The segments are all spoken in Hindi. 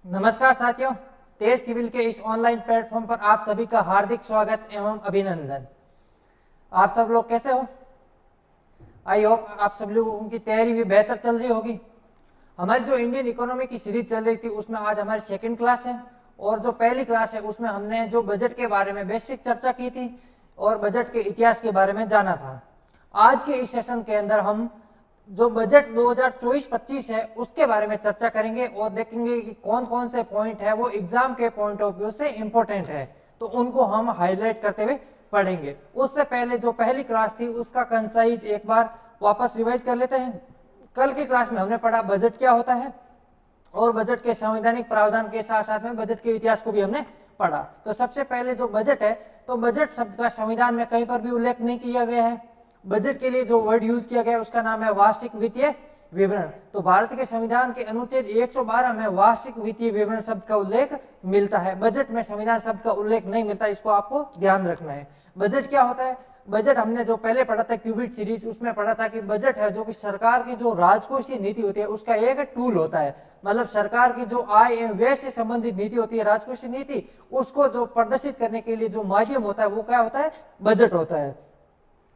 नमस्कार साथियों, तेज सिविल के इस ऑनलाइन प्लेटफॉर्म पर आप सभी का हार्दिक स्वागत एवं अभिनंदन। आप सब लोग कैसे हो? आई होप आप सब लोगों की तैयारी भी बेहतर चल रही होगी। हमारी जो इंडियन इकोनॉमी की सीरीज चल रही थी उसमें आज हमारी सेकंड क्लास है और जो पहली क्लास है उसमें हमने जो बजट के बारे में बेसिक चर्चा की थी और बजट के इतिहास के बारे में जाना था। आज के इस सेशन के अंदर हम जो बजट 2024-25 है उसके बारे में चर्चा करेंगे और देखेंगे कि कौन कौन से पॉइंट है वो एग्जाम के पॉइंट ऑफ व्यू से इंपॉर्टेंट है, तो उनको हम हाईलाइट करते हुए पढ़ेंगे। उससे पहले जो पहली क्लास थी उसका कंसाइज एक बार वापस रिवाइज कर लेते हैं। कल की क्लास में हमने पढ़ा बजट क्या होता है और बजट के संवैधानिक प्रावधान के साथ साथ में बजट के इतिहास को भी हमने पढ़ा। तो सबसे पहले जो बजट है, तो बजट शब्द का संविधान में कहीं पर भी उल्लेख नहीं किया गया है। बजट के लिए जो वर्ड यूज किया गया है उसका नाम है वार्षिक वित्तीय विवरण। तो भारत के संविधान के अनुच्छेद 112 में वार्षिक वित्तीय विवरण शब्द का उल्लेख मिलता है। बजट में संविधान शब्द का उल्लेख नहीं मिलता, इसको आपको ध्यान रखना है। बजट क्या होता है? बजट हमने जो पहले पढ़ा था क्यूबिट सीरीज, उसमें पढ़ा था कि बजट है जो कि सरकार की जो राजकोषीय नीति होती है उसका एक टूल होता है। मतलब सरकार की जो आय एवं व्यय से संबंधित नीति होती है, राजकोषीय नीति, उसको जो प्रदर्शित करने के लिए जो माध्यम होता है वो क्या होता है? बजट होता है।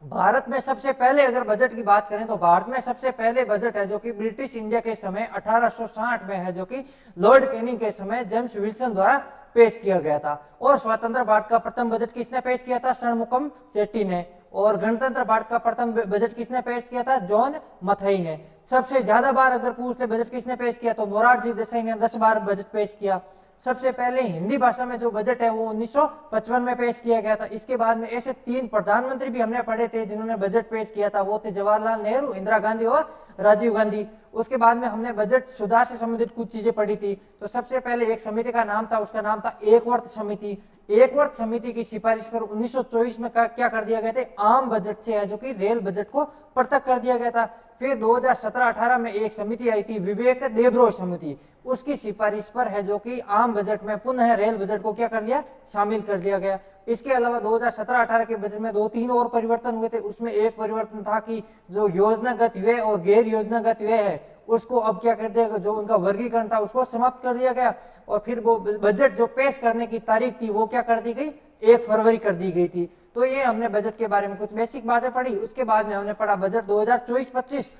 भारत में सबसे पहले अगर बजट की बात करें तो भारत में सबसे पहले बजट है जो कि ब्रिटिश इंडिया के समय 1860 में है, जो कि लॉर्ड कैनिंग के समय जेम्स विल्सन द्वारा पेश किया गया था। और स्वतंत्र भारत का प्रथम बजट किसने पेश किया था? षणमुखम चेट्टी ने। और गणतंत्र भारत का प्रथम बजट किसने पेश किया था? जॉन मथई ने। सबसे ज्यादा बार अगर पूछ ले बजट किसने पेश किया तो मोरारजी देसाई ने 10 बार बजट पेश किया। सबसे पहले हिंदी भाषा में जो बजट है वो 1955 में पेश किया गया था। इसके बाद में ऐसे 3 प्रधानमंत्री भी हमने पढ़े थे जिन्होंने बजट पेश किया था, वो थे जवाहरलाल नेहरू, इंदिरा गांधी और राजीव गांधी। उसके बाद में हमने बजट सुधार से संबंधित कुछ चीजें पढ़ी थी। तो सबसे पहले एक समिति का नाम था, उसका नाम था एकवर्त समिति। एकवर्त समिति की सिफारिश पर 1924 में क्या कर दिया गया था? आम बजट से है जो कि रेल बजट को पृथक कर दिया गया था। फिर 2017-18 में एक समिति आई थी, विवेक देबरो समिति, उसकी सिफारिश पर है जो कि आम बजट में पुनः रेल बजट को क्या कर लिया? शामिल कर लिया गया। इसके अलावा 2017-18 के बजट में 2-3 और परिवर्तन हुए थे। उसमें एक परिवर्तन था कि जो योजनागत व्यय और गैर योजनागत व्यय है उसको अब क्या कर दिया, जो उनका वर्गीकरण था उसको समाप्त कर दिया गया। और फिर वो बजट जो पेश करने की तारीख थी वो क्या कर दी गई? 1 फरवरी कर दी गई थी। तो ये हमने बजट के बारे में कुछ बेसिक बातें पढ़ी। उसके बाद में हमने पढ़ा बजट 2024-25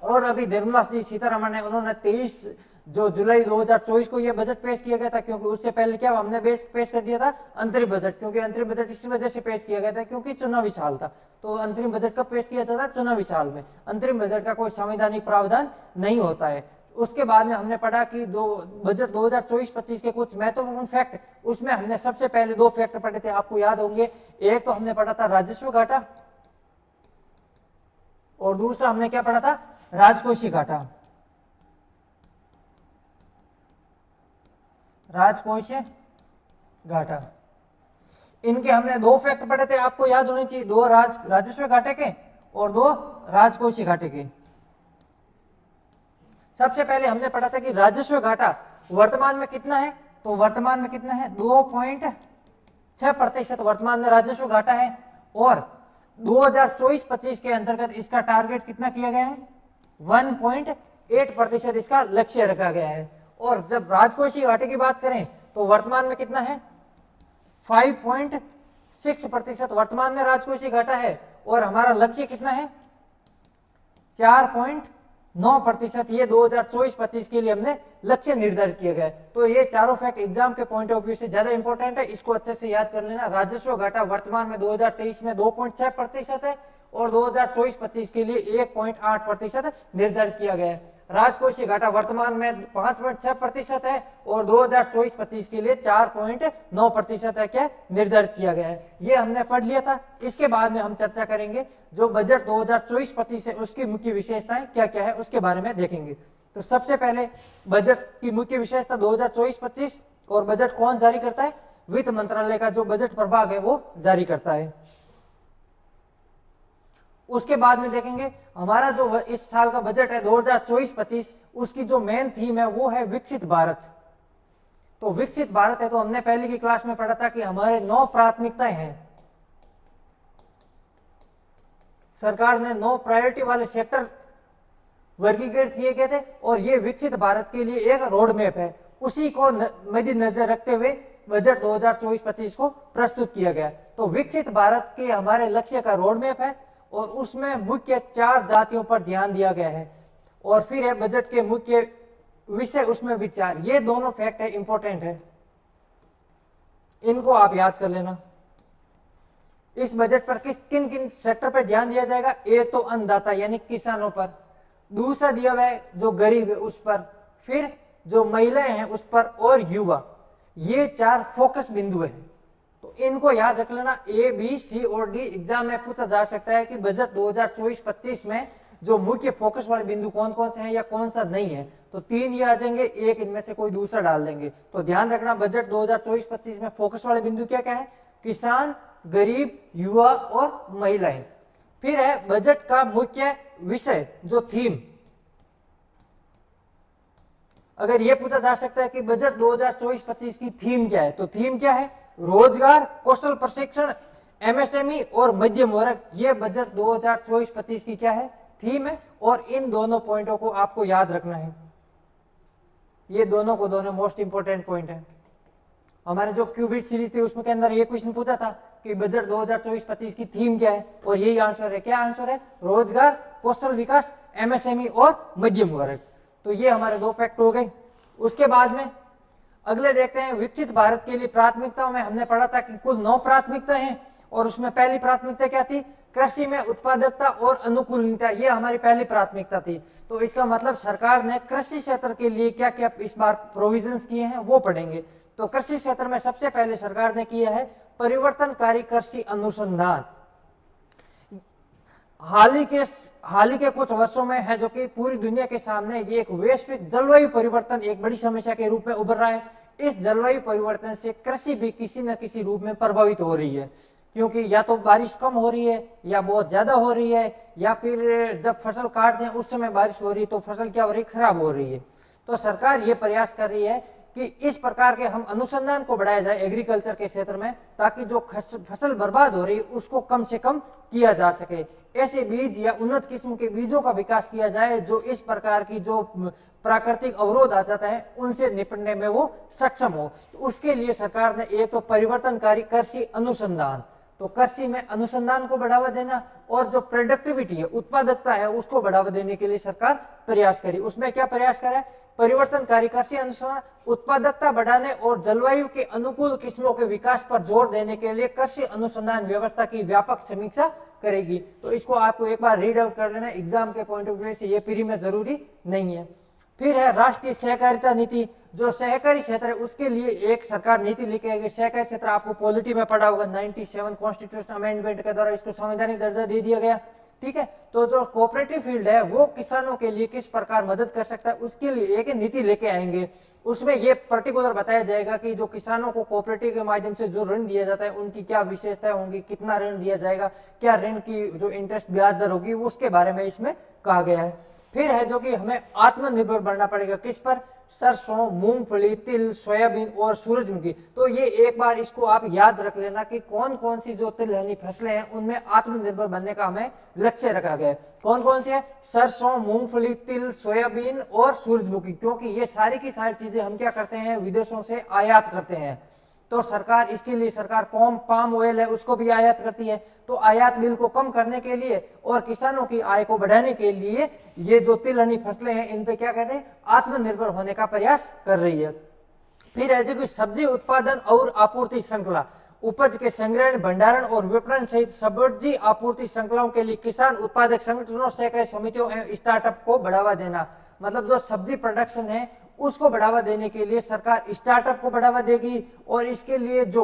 और अभी निर्मला जी सीतारमण ने उन्होंने 23 जो जुलाई 2024 को ये बजट पेश किया गया था, क्योंकि उससे पहले क्या हमने पेश कर दिया था? अंतरिम बजट। क्योंकि अंतरिम बजट इसी वजह से पेश किया गया था क्योंकि चुनावी साल था। तो अंतरिम बजट कब पेश किया जाता है? चुनावी साल में। अंतरिम बजट का कोई संवैधानिक प्रावधान नहीं होता है। उसके बाद में हमने पढ़ा कि बजट 2024-25 के कुछ महत्वपूर्ण फैक्ट, उसमें हमने सबसे पहले 2 फैक्ट पढ़े थे, आपको याद होंगे। एक तो हमने पढ़ा था राजस्व घाटा और दूसरा हमने क्या पढ़ा था? राजकोषीय घाटा। राजकोषीय घाटा, इनके हमने 2 फैक्ट पढ़े थे, आपको याद होने चाहिए। 2 राजस्व घाटे के और 2 राजकोषीय घाटे के। सबसे पहले हमने पढ़ा था कि राजस्व घाटा वर्तमान में कितना है? तो वर्तमान में कितना है? 2.6% वर्तमान में राजस्व घाटा है। और 2024-25 के अंतर्गत इसका टारगेट कितना किया गया है? 1.8% इसका लक्ष्य रखा गया है। और जब राजकोषीय घाटे की बात करें तो वर्तमान में कितना है? 5.6% वर्तमान में राजकोषीय घाटा है। और हमारा लक्ष्य कितना है? 4.9%। ये 2024-25 के लिए हमने लक्ष्य निर्धारित किया गया है। तो ये चारों फैक्ट एग्जाम के पॉइंट ऑफ व्यू से ज्यादा इंपॉर्टेंट है, इसको अच्छे से याद कर लेना। राजस्व घाटा वर्तमान में 2023 में 2.6% है और 2024-25 के लिए 1.8% निर्धारित किया गया है। राजकोषीय घाटा वर्तमान में 5.6% है और 2024-25 के लिए 4.9% है क्या निर्धारित किया गया है। ये हमने पढ़ लिया था। इसके बाद में हम चर्चा करेंगे जो बजट 2024-25 है उसकी मुख्य विशेषताएं क्या क्या है उसके बारे में देखेंगे। तो सबसे पहले बजट की मुख्य विशेषता 2024-25, और बजट कौन जारी करता है? वित्त मंत्रालय का जो बजट प्रभाग है वो जारी करता है। उसके बाद में देखेंगे हमारा जो इस साल का बजट है 2024-25, उसकी जो मेन थीम है वो है विकसित भारत। तो विकसित भारत है तो हमने पहले की क्लास में पढ़ा था कि हमारे 9 प्राथमिकताएं हैं। सरकार ने 9 प्रायोरिटी वाले सेक्टर वर्गीकृत किए गए थे और ये विकसित भारत के लिए एक रोड मैप है। उसी को मद्देनजर रखते हुए बजट 2024-25 को प्रस्तुत किया गया। तो विकसित भारत के हमारे लक्ष्य का रोड मैप है और उसमें मुख्य 4 जातियों पर ध्यान दिया गया है और फिर है बजट के मुख्य विषय, उसमें विचार। ये दोनों फैक्ट है, इंपॉर्टेंट है, इनको आप याद कर लेना। इस बजट पर किन किन सेक्टर पर ध्यान दिया जाएगा? एक तो अन्नदाता यानी किसानों पर, दूसरा दिया हुआ है जो गरीब है उस पर, फिर जो महिलाएं हैं उस पर, और युवा। ये 4 फोकस बिंदु है, तो इनको याद रख लेना। ए, बी, सी और डी एग्जाम में पूछा जा सकता है कि बजट 2024-25 में जो मुख्य फोकस वाले बिंदु कौन कौन से हैं या कौन सा नहीं है। तो 3 ये आ जाएंगे, एक इनमें से कोई दूसरा डाल देंगे। तो ध्यान रखना बजट 2024-25 में फोकस वाले बिंदु क्या क्या है? किसान, गरीब, युवा और महिलाएं। फिर है बजट का मुख्य विषय जो थीम। अगर यह पूछा जा सकता है कि बजट 2024-25 की थीम क्या है, तो थीम क्या है? रोजगार, कौशल प्रशिक्षण, एमएसएमई और मध्यम वर्ग। ये बजट 2024-25 की क्या है? थीम है। और इन दोनों पॉइंटों को आपको याद रखना है। ये दोनों को दोनों मोस्ट इंपोर्टेंट पॉइंट है। हमारे जो क्यूबिट सीरीज थी उसमें के अंदर ये क्वेश्चन पूछा था कि बजट 2024-25 की थीम क्या है, और यही आंसर है। क्या आंसर है? रोजगार, कौशल विकास, एमएसएमई और मध्यम वर्ग। तो ये हमारे 2 फैक्ट हो गए। उसके बाद में अगले देखते हैं विकसित भारत के लिए प्राथमिकताओं में। हमने पढ़ा था कि कुल 9 प्राथमिकता हैं और उसमें पहली प्राथमिकता क्या थी? कृषि में उत्पादकता और अनुकूलता। ये हमारी पहली प्राथमिकता थी। तो इसका मतलब सरकार ने कृषि क्षेत्र के लिए क्या क्या इस बार प्रोविजंस किए हैं वो पढ़ेंगे। तो कृषि क्षेत्र में सबसे पहले सरकार ने किया है परिवर्तनकारी कृषि अनुसंधान। हाल ही के कुछ वर्षों में है जो कि पूरी दुनिया के सामने ये एक वैश्विक जलवायु परिवर्तन एक बड़ी समस्या के रूप में उभर रहा है। इस जलवायु परिवर्तन से कृषि भी किसी न किसी रूप में प्रभावित हो रही है, क्योंकि या तो बारिश कम हो रही है या बहुत ज्यादा हो रही है, या फिर जब फसल काटते हैं उस समय बारिश हो रही है तो फसल क्या हो रही है? खराब हो रही है। तो सरकार ये प्रयास कर रही है कि इस प्रकार के हम अनुसंधान को बढ़ाया जाए एग्रीकल्चर के क्षेत्र में, ताकि जो फसल बर्बाद हो रही है उसको कम से कम किया जा सके। ऐसे बीज या उन्नत किस्म के बीजों का विकास किया जाए जो इस प्रकार की जो प्राकृतिक अवरोध आ जाता है उनसे निपटने में वो सक्षम हो। तो उसके लिए सरकार ने एक तो परिवर्तनकारी कृषि अनुसंधान, तो कृषि में अनुसंधान को बढ़ावा देना और जो प्रोडक्टिविटी है, उत्पादकता है, उसको बढ़ावा देने के लिए सरकार प्रयास करी। उसमें क्या प्रयास करा? परिवर्तनकारी कृषि अनुसंधान, उत्पादकता बढ़ाने और जलवायु के अनुकूल किस्मों के विकास पर जोर देने के लिए कृषि अनुसंधान व्यवस्था की व्यापक समीक्षा करेगी। तो इसको आपको एक बार रीड आउट कर लेना, एग्जाम के पॉइंट ऑफ व्यू से ये प्री में जरूरी नहीं है। फिर है राष्ट्रीय सहकारिता नीति। जो सहकारी क्षेत्र है उसके लिए एक सरकार नीति लेके आएगी। सहकारी क्षेत्र आपको पॉलिटी में पढ़ा होगा, 97 कॉन्स्टिट्यूशन अमेंडमेंट के द्वारा इसको संवैधानिक दर्जा दे दिया गया। ठीक है, तो जो कोऑपरेटिव फील्ड है वो किसानों के लिए किस प्रकार मदद कर सकता है उसके लिए एक नीति लेके आएंगे। उसमें ये पर्टिकुलर बताया जाएगा कि जो किसानों को कोऑपरेटिव के माध्यम से जो ऋण दिया जाता है उनकी क्या विशेषताएं होंगी, कितना ऋण दिया जाएगा, क्या ऋण की जो इंटरेस्ट ब्याज दर होगी उसके बारे में इसमें कहा गया है। फिर है जो कि हमें आत्मनिर्भर बनना पड़ेगा। किस पर? सरसों, मूंगफली, तिल, सोयाबीन और सूरजमुखी। तो ये एक बार इसको आप याद रख लेना कि कौन कौन सी जो तिलहनी फसलें हैं उनमें आत्मनिर्भर बनने का हमें लक्ष्य रखा गया है। कौन कौन सी है? सरसों, मूंगफली, तिल, सोयाबीन और सूरजमुखी। क्योंकि ये सारी की सारी चीजें हम क्या करते हैं? विदेशों से आयात करते हैं। तो सरकार इसके लिए सरकार पाम ऑयल है उसको भी आयात करती है। तो आयात बिल को कम करने के लिए और किसानों की आय को बढ़ाने के लिए ये जो तिलहनी फसलें हैं इन पे क्या कहते हैं? आत्मनिर्भर होने का प्रयास कर रही है। फिर है जो सब्जी उत्पादन और आपूर्ति श्रृंखला, उपज के संग्रहण, भंडारण और विपणन सहित सब्जी आपूर्ति श्रृंखलाओं के लिए किसान उत्पादक संगठनों, सहकारी समितियों एवं स्टार्टअप को बढ़ावा देना। मतलब जो सब्जी प्रोडक्शन है उसको बढ़ावा देने के लिए सरकार स्टार्टअप को बढ़ावा देगी और इसके लिए जो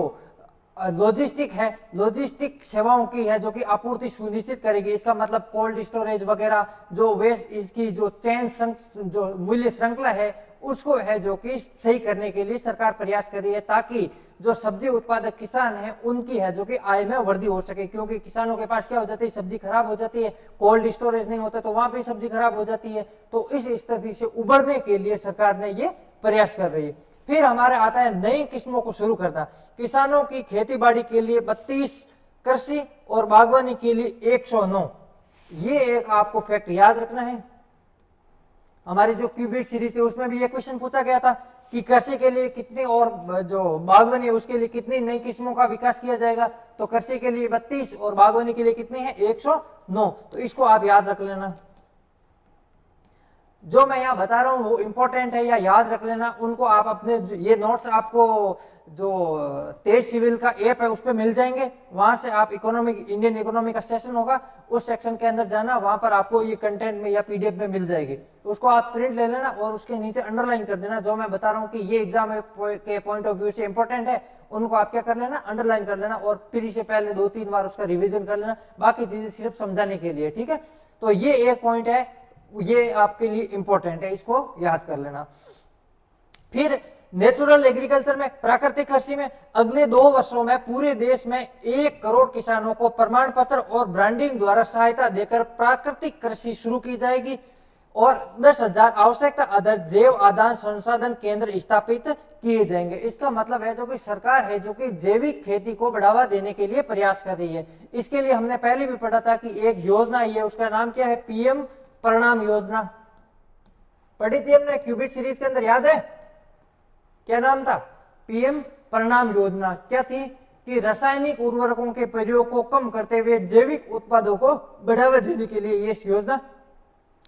लॉजिस्टिक है, लॉजिस्टिक सेवाओं की है जो कि आपूर्ति सुनिश्चित करेगी। इसका मतलब कोल्ड स्टोरेज वगैरह जो वेस्ट इसकी जो चेन जो मूल्य श्रृंखला है उसको है जो कि सही करने के लिए सरकार प्रयास कर रही है, ताकि जो सब्जी उत्पादक किसान हैं उनकी है जो कि आय में वृद्धि हो सके। क्योंकि किसानों के पास क्या हो जाती है? सब्जी खराब हो जाती है, कोल्ड स्टोरेज नहीं होता तो वहां पे सब्जी खराब हो जाती है। तो इस स्थिति से उबरने के लिए सरकार ने ये प्रयास कर रही है। फिर हमारे आता है नई किस्मों को शुरू करना। किसानों की खेती बाड़ी के लिए 32, कृषि और बागवानी के लिए 109। ये एक आपको फैक्ट याद रखना है। हमारी जो क्यूबिट सीरीज थी उसमें भी ये क्वेश्चन पूछा गया था कि कृषि के लिए कितनी और जो बागवानी है उसके लिए कितनी नई किस्मों का विकास किया जाएगा। तो कृषि के लिए 32 और बागवानी के लिए कितनी है 109। तो इसको आप याद रख लेना। जो मैं यहाँ बता रहा हूँ वो इंपॉर्टेंट है या याद रख लेना उनको। आप अपने ये नोट्स आपको जो तेज सिविल का ऐप है उस पर मिल जाएंगे। वहां से आप इकोनॉमिक इंडियन इकोनॉमी का सेशन होगा उस सेक्शन के अंदर जाना, वहां पर आपको ये कंटेंट में या पीडीएफ में मिल जाएगी। उसको आप प्रिंट ले लेना और उसके नीचे अंडरलाइन कर देना। जो मैं बता रहा हूँ कि ये एग्जाम के पॉइंट ऑफ व्यू से इंपॉर्टेंट है उनको आप क्या कर लेना अंडरलाइन कर लेना और प्री से पहले 2-3 बार उसका रिविजन कर लेना। बाकी चीजें सिर्फ समझाने के लिए, ठीक है। तो ये एक पॉइंट है, ये आपके लिए इंपॉर्टेंट है, इसको याद कर लेना। फिर नेचुरल एग्रीकल्चर में, प्राकृतिक कृषि में अगले 2 वर्षों में पूरे देश में 1 करोड़ किसानों को प्रमाण पत्र और ब्रांडिंग द्वारा सहायता देकर प्राकृतिक कृषि शुरू की जाएगी और 10,000 आवश्यकता आधारित जैव आदान संसाधन केंद्र स्थापित किए जाएंगे। इसका मतलब है जो कि सरकार है जो कि जैविक खेती को बढ़ावा देने के लिए प्रयास कर रही है। इसके लिए हमने पहले भी पढ़ा था कि एक योजना आई है, उसका नाम क्या है, पीएम परिणाम योजना। पढ़ी थी हमने क्यूबिट सीरीज के अंदर, याद है क्या नाम था, पीएम परिणाम योजना। क्या थी कि रासायनिक उर्वरकों के प्रयोग को कम करते हुए जैविक उत्पादों को बढ़ावा देने के लिए ये योजना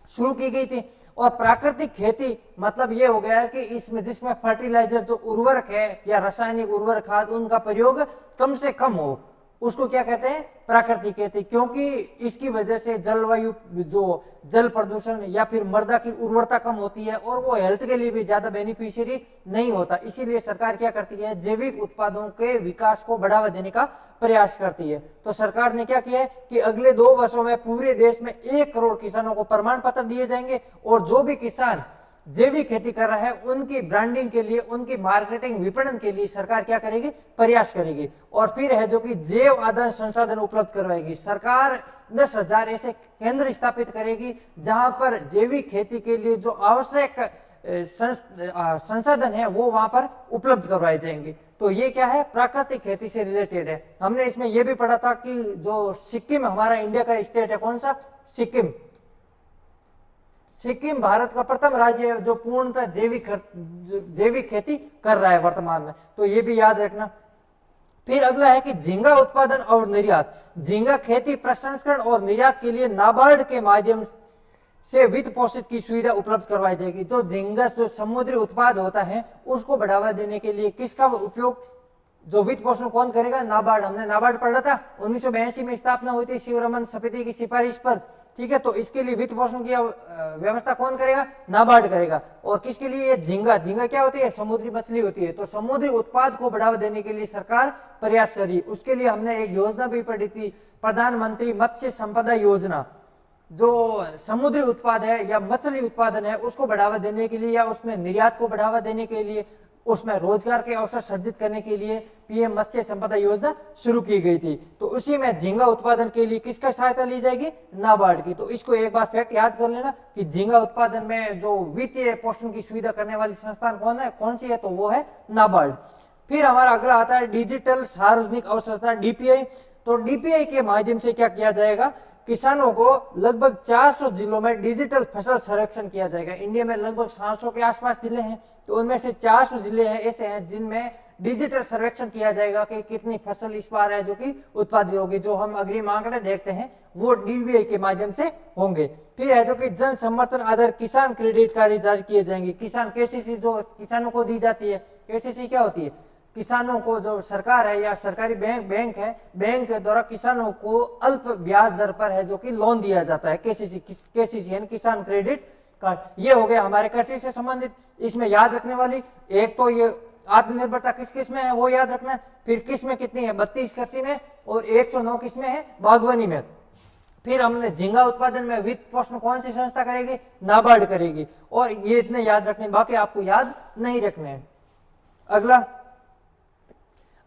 शुरू की गई थी। और प्राकृतिक खेती मतलब ये हो गया है कि इसमें जिसमें फर्टिलाइजर जो उर्वरक है या रासायनिक उर्वरक खाद उनका प्रयोग कम से कम हो, उसको क्या कहते हैं, प्राकृतिक खेती। क्योंकि इसकी वजह से जलवायु जो जल प्रदूषण या फिर मृदा की उर्वरता कम होती है और वो हेल्थ के लिए भी ज्यादा बेनिफिशियरी नहीं होता। इसीलिए सरकार क्या करती है, जैविक उत्पादों के विकास को बढ़ावा देने का प्रयास करती है। तो सरकार ने क्या किया है कि अगले 2 वर्षों में पूरे देश में 1 करोड़ किसानों को प्रमाण पत्र दिए जाएंगे और जो भी किसान जैविक खेती कर रहा है उनकी ब्रांडिंग के लिए, उनकी मार्केटिंग विपणन के लिए सरकार क्या करेगी, प्रयास करेगी। और फिर है जो कि जैव आदान संसाधन उपलब्ध करवाएगी। सरकार 10,000 ऐसे केंद्र स्थापित करेगी जहां पर जैविक खेती के लिए जो आवश्यक संसाधन है वो वहां पर उपलब्ध करवाए जाएंगे। तो ये क्या है, प्राकृतिक खेती से रिलेटेड है। हमने इसमें यह भी पढ़ा था कि जो सिक्किम हमारा इंडिया का स्टेट है, कौन सा, सिक्किम। सिक्किम भारत का प्रथम राज्य है जो पूर्णतः जैविक खेती कर रहा है वर्तमान में। तो ये भी याद रखना। फिर अगला है कि झींगा उत्पादन और निर्यात। झींगा खेती प्रसंस्करण और निर्यात के लिए नाबार्ड के माध्यम से वित्त पोषित की सुविधा उपलब्ध करवाई जाएगी। जो झींगा जो समुद्री उत्पाद होता है उसको बढ़ावा देने के लिए किसका उपयोग, जो वित्त पोषण कौन करेगा, नाबार्ड। हमने नाबार्ड पढ़ा था, 1982 में स्थापना हुई थी शिवरमन समिति की सिफारिश पर, ठीक है। तो इसके लिए वित्त पोषण की व्यवस्था कौन करेगा, नाबार्ड करेगा। और किसके लिए, ये झींगा। झींगा क्या होती है, समुद्री मछली होती है। तो समुद्री उत्पाद को बढ़ावा देने के लिए सरकार प्रयास कर रही है। उसके लिए हमने एक योजना भी पढ़ी थी, प्रधानमंत्री मत्स्य संपदा योजना। जो समुद्री उत्पाद है या मछली उत्पादन है उसको बढ़ावा देने के लिए या उसमें निर्यात को बढ़ावा देने के लिए, उसमें रोजगार के अवसर सृजित करने के लिए पीएम मत्स्य संपदा योजना शुरू की गई थी। तो उसी में झींगा उत्पादन के लिए किसका सहायता ली जाएगी, नाबार्ड की। तो इसको एक बार फैक्ट याद कर लेना कि झींगा उत्पादन में जो वित्तीय पोषण की सुविधा करने वाली संस्थान कौन सी है, तो वो है नाबार्ड। फिर हमारा अगला आता है डिजिटल सार्वजनिक अवसंरचना, डीपीआई। तो डीपीआई के माध्यम से क्या किया जाएगा, किसानों को लगभग 400 जिलों में डिजिटल फसल सर्वेक्षण किया जाएगा। इंडिया में लगभग 700 के आसपास जिले हैं, तो उनमें से 400 जिले हैं ऐसे हैं जिनमें डिजिटल सर्वेक्षण किया जाएगा कि कितनी फसल इस बार है जो कि उत्पादित होगी। जो हम अग्रिम आंकड़े देखते हैं वो डीबीआई के माध्यम से होंगे। फिर है जो कि जन समर्थन आधारित किसान क्रेडिट कार्ड जारी किए जाएंगे। किसान केसीसी जो किसानों को दी जाती है, केसीसी क्या होती है, किसानों को जो सरकार है या सरकारी बैंक है, बैंक के द्वारा किसानों को अल्प ब्याज दर पर है जो कि लोन दिया जाता है, केसीसी यानी किसान क्रेडिट कार्ड। ये हो गया हमारे कृषि से संबंधित। इसमें याद रखने वाली एक तो ये आत्मनिर्भरता किस किस में है वो याद रखना। फिर किस में कितनी है, 32 कृषि में और 109 किस में है, बागवानी में। फिर हमने झींगा उत्पादन में वित्त पोषण कौन सी संस्था करेगी, नाबार्ड करेगी। और ये इतने याद रखने, बाकी आपको याद नहीं रखने।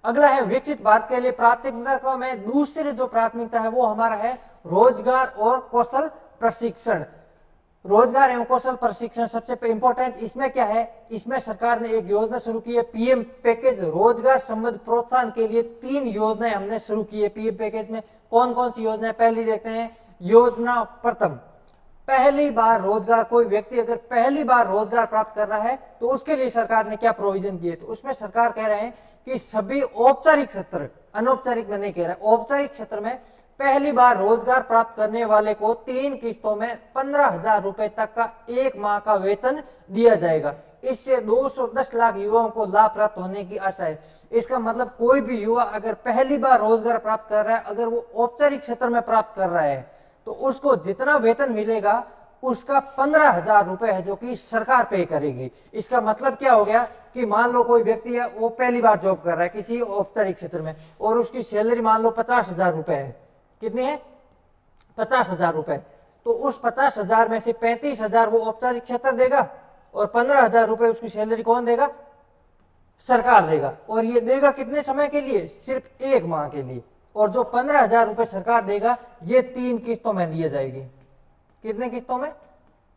अगला है विकसित भारत के लिए प्राथमिकता में दूसरी जो प्राथमिकता है वो हमारा है रोजगार और कौशल प्रशिक्षण। रोजगार एवं कौशल प्रशिक्षण सबसे इंपॉर्टेंट। इसमें क्या है, इसमें सरकार ने एक योजना शुरू की है पीएम पैकेज। रोजगार संबंध प्रोत्साहन के लिए 3 योजनाएं हमने शुरू की है पीएम पैकेज में। कौन कौन सी योजना है, पहली देखते हैं। योजना प्रथम, पहली बार रोजगार, कोई व्यक्ति अगर पहली बार रोजगार प्राप्त कर रहा है तो उसके लिए सरकार ने क्या प्रोविजन किए, तो उसमें सरकार कह रहे हैं कि सभी औपचारिक क्षेत्र, अनौपचारिक में नहीं कह रहा, औपचारिक क्षेत्र में पहली बार रोजगार प्राप्त करने वाले को 3 किस्तों में 15,000 रुपए तक का 1 माह का वेतन दिया जाएगा। इससे 210 लाख युवाओं को लाभ प्राप्त होने की आशा है। इसका मतलब कोई भी युवा अगर पहली बार रोजगार प्राप्त कर रहा है, अगर वो औपचारिक क्षेत्र में प्राप्त कर रहा है, तो उसको जितना वेतन मिलेगा उसका 15,000 रुपए है जो कि सरकार पे करेगी। इसका मतलब क्या हो गया कि मान लो कोई व्यक्ति है, वो पहली बार जॉब कर रहा है किसी औपचारिक क्षेत्र में और उसकी सैलरी मान लो 50,000 रुपए है। कितनी है? 50,000 रुपए। तो उस 50,000 में से 35,000 वो औपचारिक क्षेत्र देगा और 15,000 रुपए उसकी सैलरी कौन देगा? सरकार देगा। और ये देगा कितने समय के लिए? सिर्फ 1 माह के लिए। और जो 15,000 रुपए सरकार देगा ये 3 किस्तों में दी जाएगी। कितने किस्तों में?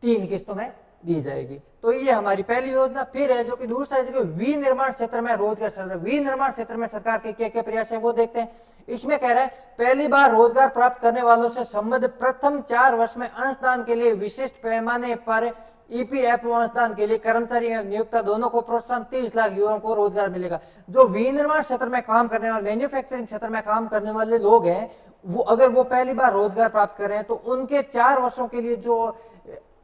3 किस्तों में दी जाएगी। तो ये हमारी पहली योजना। फिर है जो कि दूसरा है विनिर्माण क्षेत्र में रोजगार चल रहा है। विनिर्माण क्षेत्र में सरकार के क्या क्या प्रयास है वो देखते हैं। इसमें कह रहा है पहली बार रोजगार प्राप्त करने वालों से संबंध प्रथम 4 वर्ष में अंशदान के लिए विशिष्ट पैमाने पर ईपीएफओ अंशदान के लिए कर्मचारी एवं नियोक्ता दोनों को प्रोत्साहन 30 लाख युवाओं को रोजगार मिलेगा। जो विनिर्माण क्षेत्र में काम करने वाले, मैन्युफैक्चरिंग क्षेत्र में काम करने वाले लोग हैं, वो अगर वो पहली बार रोजगार प्राप्त कर रहे हैं तो उनके 4 वर्षों के लिए जो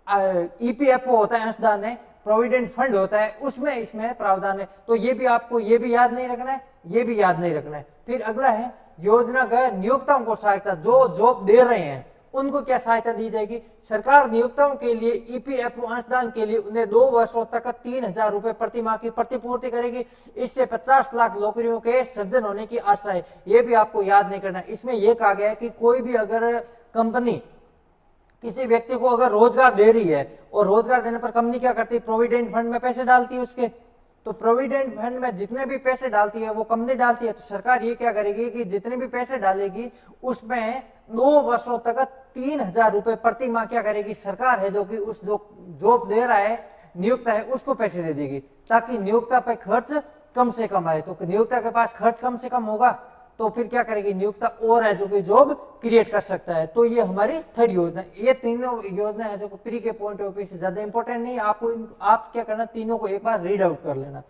ईपीएफओ होता है, अंशदान है, प्रोविडेंट फंड होता है, उसमें इसमें प्रावधान है। तो ये भी आपको ये भी याद नहीं रखना है, ये भी याद नहीं रखना है। फिर अगला है योजना का नियोक्ताओं को सहायता। जो जॉब दे रहे हैं उनको क्या सहायता दी जाएगी? सरकार नियोक्ताओं के लिए ईपीएफओ अंशदान के लिए उन्हें 2 वर्षों तक 3,000 रुपए प्रति माह की प्रतिपूर्ति करेगी। इससे 50 लाख नौकरियों के सृजन होने की आशा है। ये भी आपको याद नहीं करना। इसमें यह कहा गया है कि कोई भी अगर कंपनी किसी व्यक्ति को अगर रोजगार दे रही है और रोजगार देने पर कंपनी क्या करती है? प्रोविडेंट फंड में पैसे डालती है उसके। तो प्रोविडेंट फंड में जितने भी पैसे डालती है वो कंपनी डालती है। तो सरकार ये क्या करेगी कि जितने भी पैसे डालेगी उसमें 2 वर्षों तक 3,000 रुपए प्रति माह क्या करेगी? सरकार है जो कि उस जो जॉब दे रहा है, नियोक्ता है, उसको पैसे दे देगी ताकि नियोक्ता पे खर्च कम से कम आए। तो नियोक्ता के पास खर्च कम से कम होगा तो फिर क्या करेगी? नियोक्ता और है जो कि जॉब क्रिएट कर सकता है। तो ये हमारी थर्ड योजना। ये तीनों योजना है जो प्री के पॉइंट ऑफ व्यू से ज्यादा इंपॉर्टेंट नहीं, आपको आप क्या करना, तीनों को एक बार रीड आउट कर लेना।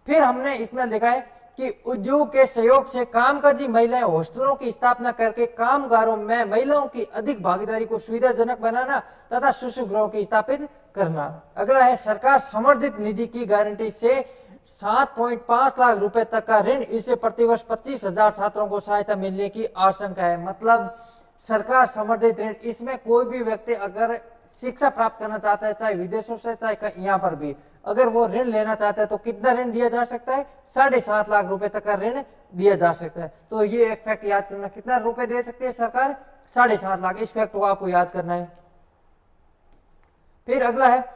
फिर हमने इसमें देखा है कि उद्योग के सहयोग से कामकाजी महिलाएं हॉस्टलों की स्थापना करके कामगारों में महिलाओं की अधिक भागीदारी को सुविधाजनक बनाना तथा शिशु गृहों की स्थापित करना। अगला है सरकार समर्थित निधि की गारंटी से 7.5 लाख रुपए तक का ऋण, इसे प्रतिवर्ष 25,000 छात्रों को सहायता मिलने की आशंका है। मतलब सरकार समर्थित ऋण, इसमें कोई भी व्यक्ति अगर शिक्षा प्राप्त करना चाहता है, चाहे विदेशों से चाहे यहाँ पर भी, अगर वो ऋण लेना चाहता है तो कितना ऋण दिया जा सकता है? 7.5 लाख रुपए तक का ऋण दिया जा सकता है। तो ये एक फैक्ट याद करना, कितना रुपए दे सकती है सरकार? 7.5 लाख। इस फैक्ट को आपको याद करना है। फिर अगला है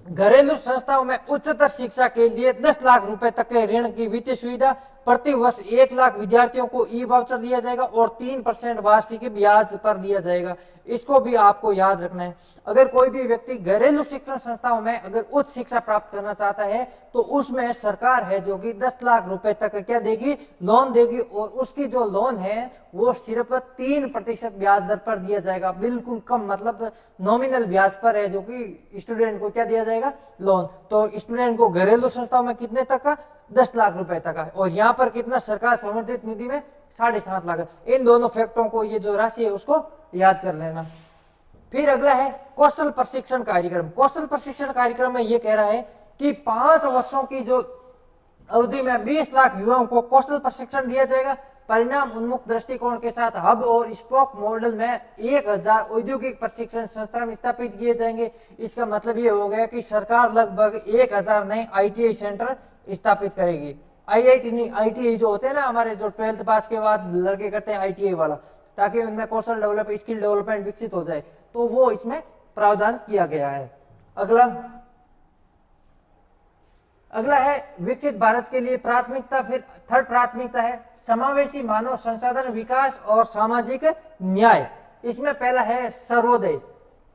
घरेलू संस्थाओं में उच्चतर शिक्षा के लिए 10 लाख रुपए तक के ऋण की वित्तीय सुविधा। प्रति वर्ष 1 लाख विद्यार्थियों को ई वाउचर दिया जाएगा और 3% वार्षिक ब्याज पर दिया जाएगा। इसको भी आपको याद रखना है। अगर कोई भी व्यक्ति घरेलू शिक्षण संस्थाओं में अगर उच्च शिक्षा प्राप्त करना चाहता है तो उसमें सरकार है जो कि 10 लाख रुपए तक क्या देगी? लोन देगी। और उसकी जो लोन है वो सिर्फ 3% ब्याज दर पर दिया जाएगा, बिल्कुल कम, मतलब नॉमिनल ब्याज पर है जो कि स्टूडेंट को क्या दिया जाएगा? लोन। तो स्टूडेंट को घरेलू संस्थाओं में कितने तक का? 10 लाख रुपए तक का। और यहाँ पर कितना? सरकार समर्थित निधि में 7.5 लाख। इन दोनों फैक्टरों को, ये जो राशि है उसको याद कर लेना। फिर अगला है कौशल प्रशिक्षण कार्यक्रम। कौशल प्रशिक्षण कार्यक्रम में ये कह रहा है कि 5 वर्षों की जो अवधि में 20 लाख युवाओं को कौशल प्रशिक्षण दिया जाएगा। परिणाम उन्मुख दृष्टिकोण के साथ हब और स्पोक मॉडल में 1000 औद्योगिक प्रशिक्षण संस्थान स्थापित किए जाएंगे। इसका मतलब ये हो गया कि सरकार लगभग 1000 नए ITI सेंटर स्थापित करेगी। IIT नहीं, ITI जो होते हैं ना हमारे, जो 12th पास के बाद लड़के करते हैं ITI वाला, ताकि उनमें कौशल डेवलप, स्किल डेवलपमेंट विकसित हो जाए, तो वो इसमें प्रावधान किया गया है। अगला है विकसित भारत के लिए प्राथमिकता। फिर थर्ड प्राथमिकता है समावेशी मानव संसाधन विकास और सामाजिक न्याय। इसमें पहला है सर्वोदय।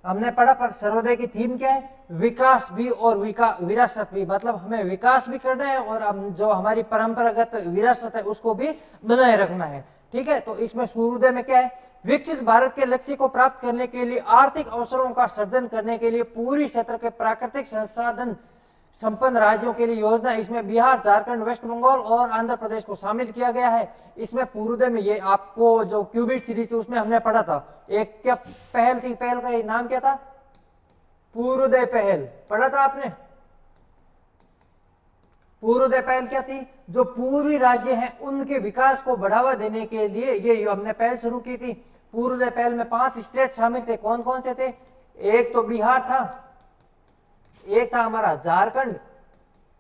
हमने पढ़ा, पर सर्वोदय की थीम क्या है? विकास भी और विरासत भी। मतलब हमें विकास भी करना है और जो हमारी परंपरागत विरासत है उसको भी बनाए रखना है। ठीक है। तो इसमें सूर्योदय में क्या है, विकसित भारत के लक्ष्य को प्राप्त करने के लिए आर्थिक अवसरों का सृजन करने के लिए पूरी क्षेत्र के प्राकृतिक संसाधन संपन्न राज्यों के लिए योजना। इसमें बिहार, झारखंड, वेस्ट बंगाल और आंध्र प्रदेश को शामिल किया गया है। इसमें पूर्वोदय में ये आपको जो क्यूबिट सीरीज थी उसमें हमने पढ़ा था, एक क्या पहल थी, पहल का नाम क्या था, पूर्वोदय पहल, पढ़ा था आपने। पूर्वोदय पहल क्या थी, जो पूर्वी राज्य हैं उनके विकास को बढ़ावा देने के लिए ये हमने पहल शुरू की थी। पूर्वोदय पहल में 5 स्टेट शामिल थे, कौन कौन से थे, एक तो बिहार था, एक था हमारा झारखंड,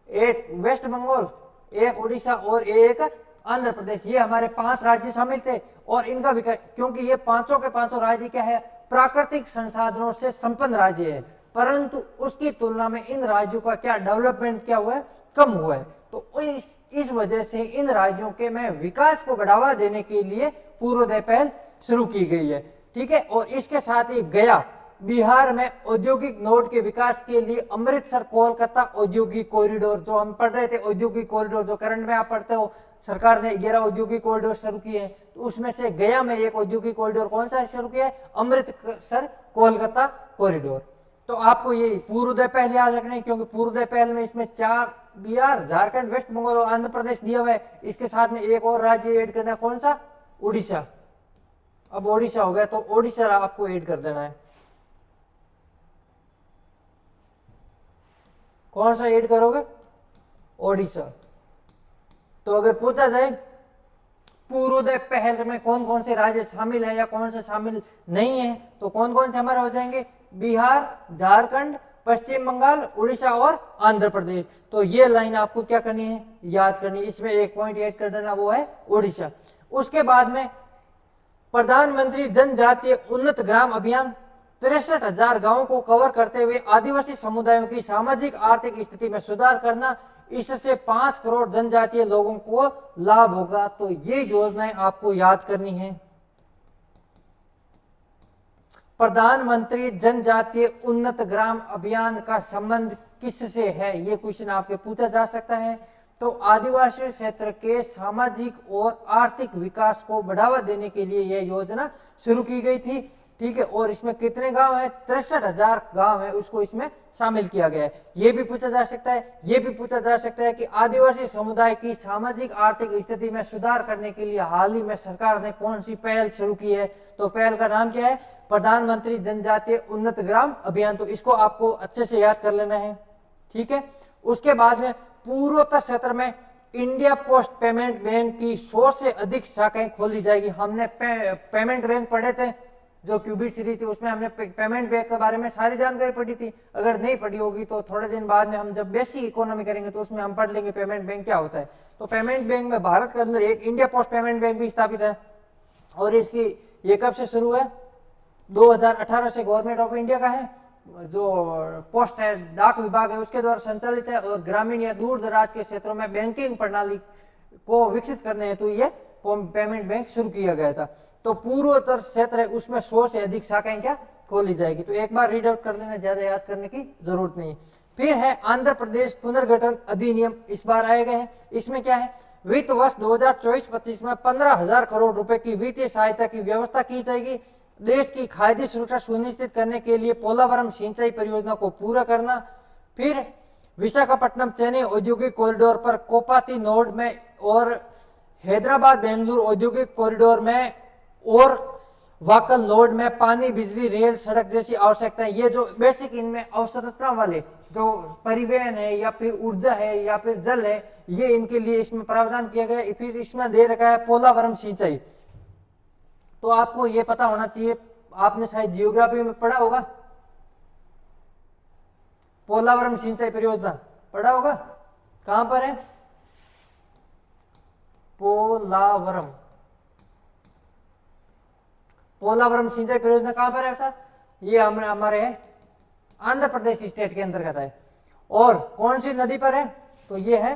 एक वेस्ट बंगाल, एक उड़ीसा और एक आंध्र प्रदेश। ये हमारे 5 राज्य शामिल थे। और इनका विकास, क्योंकि ये पांचों के पांचों राज्य क्या है, प्राकृतिक संसाधनों से संपन्न राज्य है, परंतु उसकी तुलना में इन राज्यों का क्या डेवलपमेंट क्या हुआ है, कम हुआ है। तो इस वजह से इन राज्यों के में विकास को बढ़ावा देने के लिए पूर्वोदय पहल शुरू की गई है, ठीक है। और इसके साथ ही गया बिहार में औद्योगिक नोड के विकास के लिए अमृतसर कोलकाता औद्योगिक कॉरिडोर, जो हम पढ़ रहे थे औद्योगिक कॉरिडोर, जो करंट में आप पढ़ते हो, सरकार ने 11 औद्योगिक कॉरिडोर शुरू किए हैं। तो उसमें से गया में एक औद्योगिक कॉरिडोर कौन सा शुरू किया है, अमृतसर कोलकाता कॉरिडोर। तो आपको ये पूर्वोदय पहल याद रखना है, क्योंकि पूर्वोदय पहल में इसमें 4 बिहार, झारखंड, वेस्ट बंगाल और आंध्र प्रदेश दिया हुआ है। इसके साथ में एक और राज्य ऐड करना है, कौन सा, उड़ीसा। अब ओडिशा हो गया तो ओडिशा आपको ऐड कर देना है। कौन सा ऐड करोगे, ओडिशा। तो अगर पूछा जाए पूर्वोदय पहल में कौन कौन से राज्य शामिल है या कौन से शामिल नहीं है, तो कौन कौन से हमारे हो जाएंगे, बिहार, झारखंड, पश्चिम बंगाल, उड़ीसा और आंध्र प्रदेश। तो ये लाइन आपको क्या करनी है, याद करनी है। इसमें एक पॉइंट ऐड कर देना, वो है उड़ीसा। उसके बाद में प्रधानमंत्री जनजातीय उन्नत ग्राम अभियान 63,000 गांवों को कवर करते हुए आदिवासी समुदायों की सामाजिक आर्थिक स्थिति में सुधार करना, इससे 5 करोड़ जनजातीय लोगों को लाभ होगा। तो ये योजनाएं आपको याद करनी है। प्रधानमंत्री जनजातीय उन्नत ग्राम अभियान का संबंध किससे है, ये क्वेश्चन आपके पूछा जा सकता है। तो आदिवासी क्षेत्र के सामाजिक और आर्थिक विकास को बढ़ावा देने के लिए यह योजना शुरू की गई थी, ठीक है। और इसमें कितने गांव है, 63,000 गांव है, उसको इसमें शामिल किया गया है। ये भी पूछा जा सकता है, ये भी पूछा जा सकता है कि आदिवासी समुदाय की सामाजिक आर्थिक स्थिति में सुधार करने के लिए हाल ही में सरकार ने कौन सी पहल शुरू की है। तो पहल का नाम क्या है, प्रधानमंत्री जनजातीय उन्नत ग्राम अभियान। तो इसको आपको अच्छे से याद कर लेना है, ठीक है। उसके बाद में पूर्वोत्तर क्षेत्र में इंडिया पोस्ट पेमेंट बैंक की 100 से अधिक शाखाएं खोली जाएगी। हमने पेमेंट बैंक पढ़े थे, जो क्यूबिट सीरीज थी, उसमें हमने पेमेंट बैंक के बारे में सारी जानकारी पढ़ी थी। अगर नहीं पढ़ी होगी तो थोड़े दिन बाद में हम जब बेसिक इकोनॉमी करेंगे तो उसमें हम पढ़ लेंगे पेमेंट बैंक क्या होता है। तो पेमेंट बैंक में भारत के अंदर एक इंडिया पोस्ट पेमेंट बैंक भी स्थापित है। और इसकी ये कब से शुरू है, 2018 से गवर्नमेंट ऑफ इंडिया का है, जो पोस्ट है, डाक विभाग है, उसके द्वारा संचालित है। और ग्रामीण या दूर दराज के क्षेत्रों में बैंकिंग प्रणाली को विकसित करने हेतु ये पेमेंट बैंक शुरू किया गया था। तो पूर्वोत्तर क्षेत्र है, उसमें 100 से अधिक शाखाएं क्या खोली जाएगी। तो एक बार रीड आउट कर लेना, ज्यादा याद करने की जरूरत नहीं। फिर है आंध्र प्रदेश पुनर्गठन अधिनियम, इस बार आए गए हैं। इसमें क्या है, वित्त वर्ष 2024-25 में 15,000 करोड़ रुपए की वित्तीय सहायता की व्यवस्था की जाएगी। देश की खाद्य सुरक्षा सुनिश्चित करने के लिए पोलावरम सिंचाई परियोजना को पूरा करना। फिर विशाखापट्टनम चेन्नई औद्योगिक कॉरिडोर पर कोपाती नोड में और हैदराबाद बेंगलुरु औद्योगिक कॉरिडोर में और वाकल नोड में पानी, बिजली, रेल, सड़क जैसी आवश्यकताएं, ये जो बेसिक इनमें अवसरचना वाले जो परिवहन है या फिर ऊर्जा है या फिर जल है, ये इनके लिए इसमें प्रावधान किया गया है। फिर इसमें दे रखा है पोलावरम सिंचाई। तो आपको ये पता होना चाहिए, आपने शायद जियोग्राफी में पढ़ा होगा, पोलावरम सिंचाई परियोजना पढ़ा होगा। कहां पर है पोलावरम, पोलावरम सिंचाई परियोजना कहां पर है सर, ये हमारे आंध्र प्रदेश स्टेट के अंतर्गत है। और कौन सी नदी पर है, तो ये है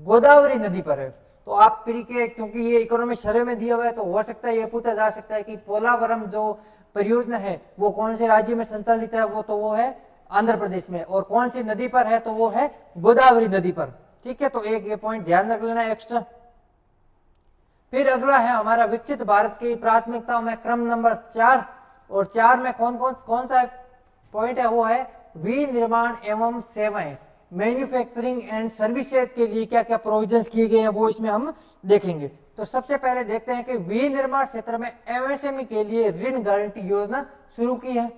गोदावरी नदी पर है। तो आप प्री के, क्योंकि ये इकोनॉमी सर्वे में दिया हुआ है, तो हो सकता है ये पूछा जा सकता है कि पोलावरम जो परियोजना है वो कौन से राज्य में संचालित है, वो है आंध्र प्रदेश में। और कौन सी नदी पर है, तो वो है गोदावरी नदी पर, ठीक है, तो एक ये पॉइंट ध्यान रख लेना एक्स्ट्रा। फिर अगला है हमारा विकसित भारत की प्राथमिकताओं में क्रम नंबर 4, और 4 में कौन सा पॉइंट है, वो है विनिर्माण एवं सेवाएं, मैन्युफैक्चरिंग एंड सर्विसेज के लिए क्या क्या प्रोविजंस किए गए हैं वो इसमें हम देखेंगे। तो सबसे पहले देखते हैं कि विनिर्माण क्षेत्र में एमएसएमई के लिए ऋण गारंटी योजना शुरू की है।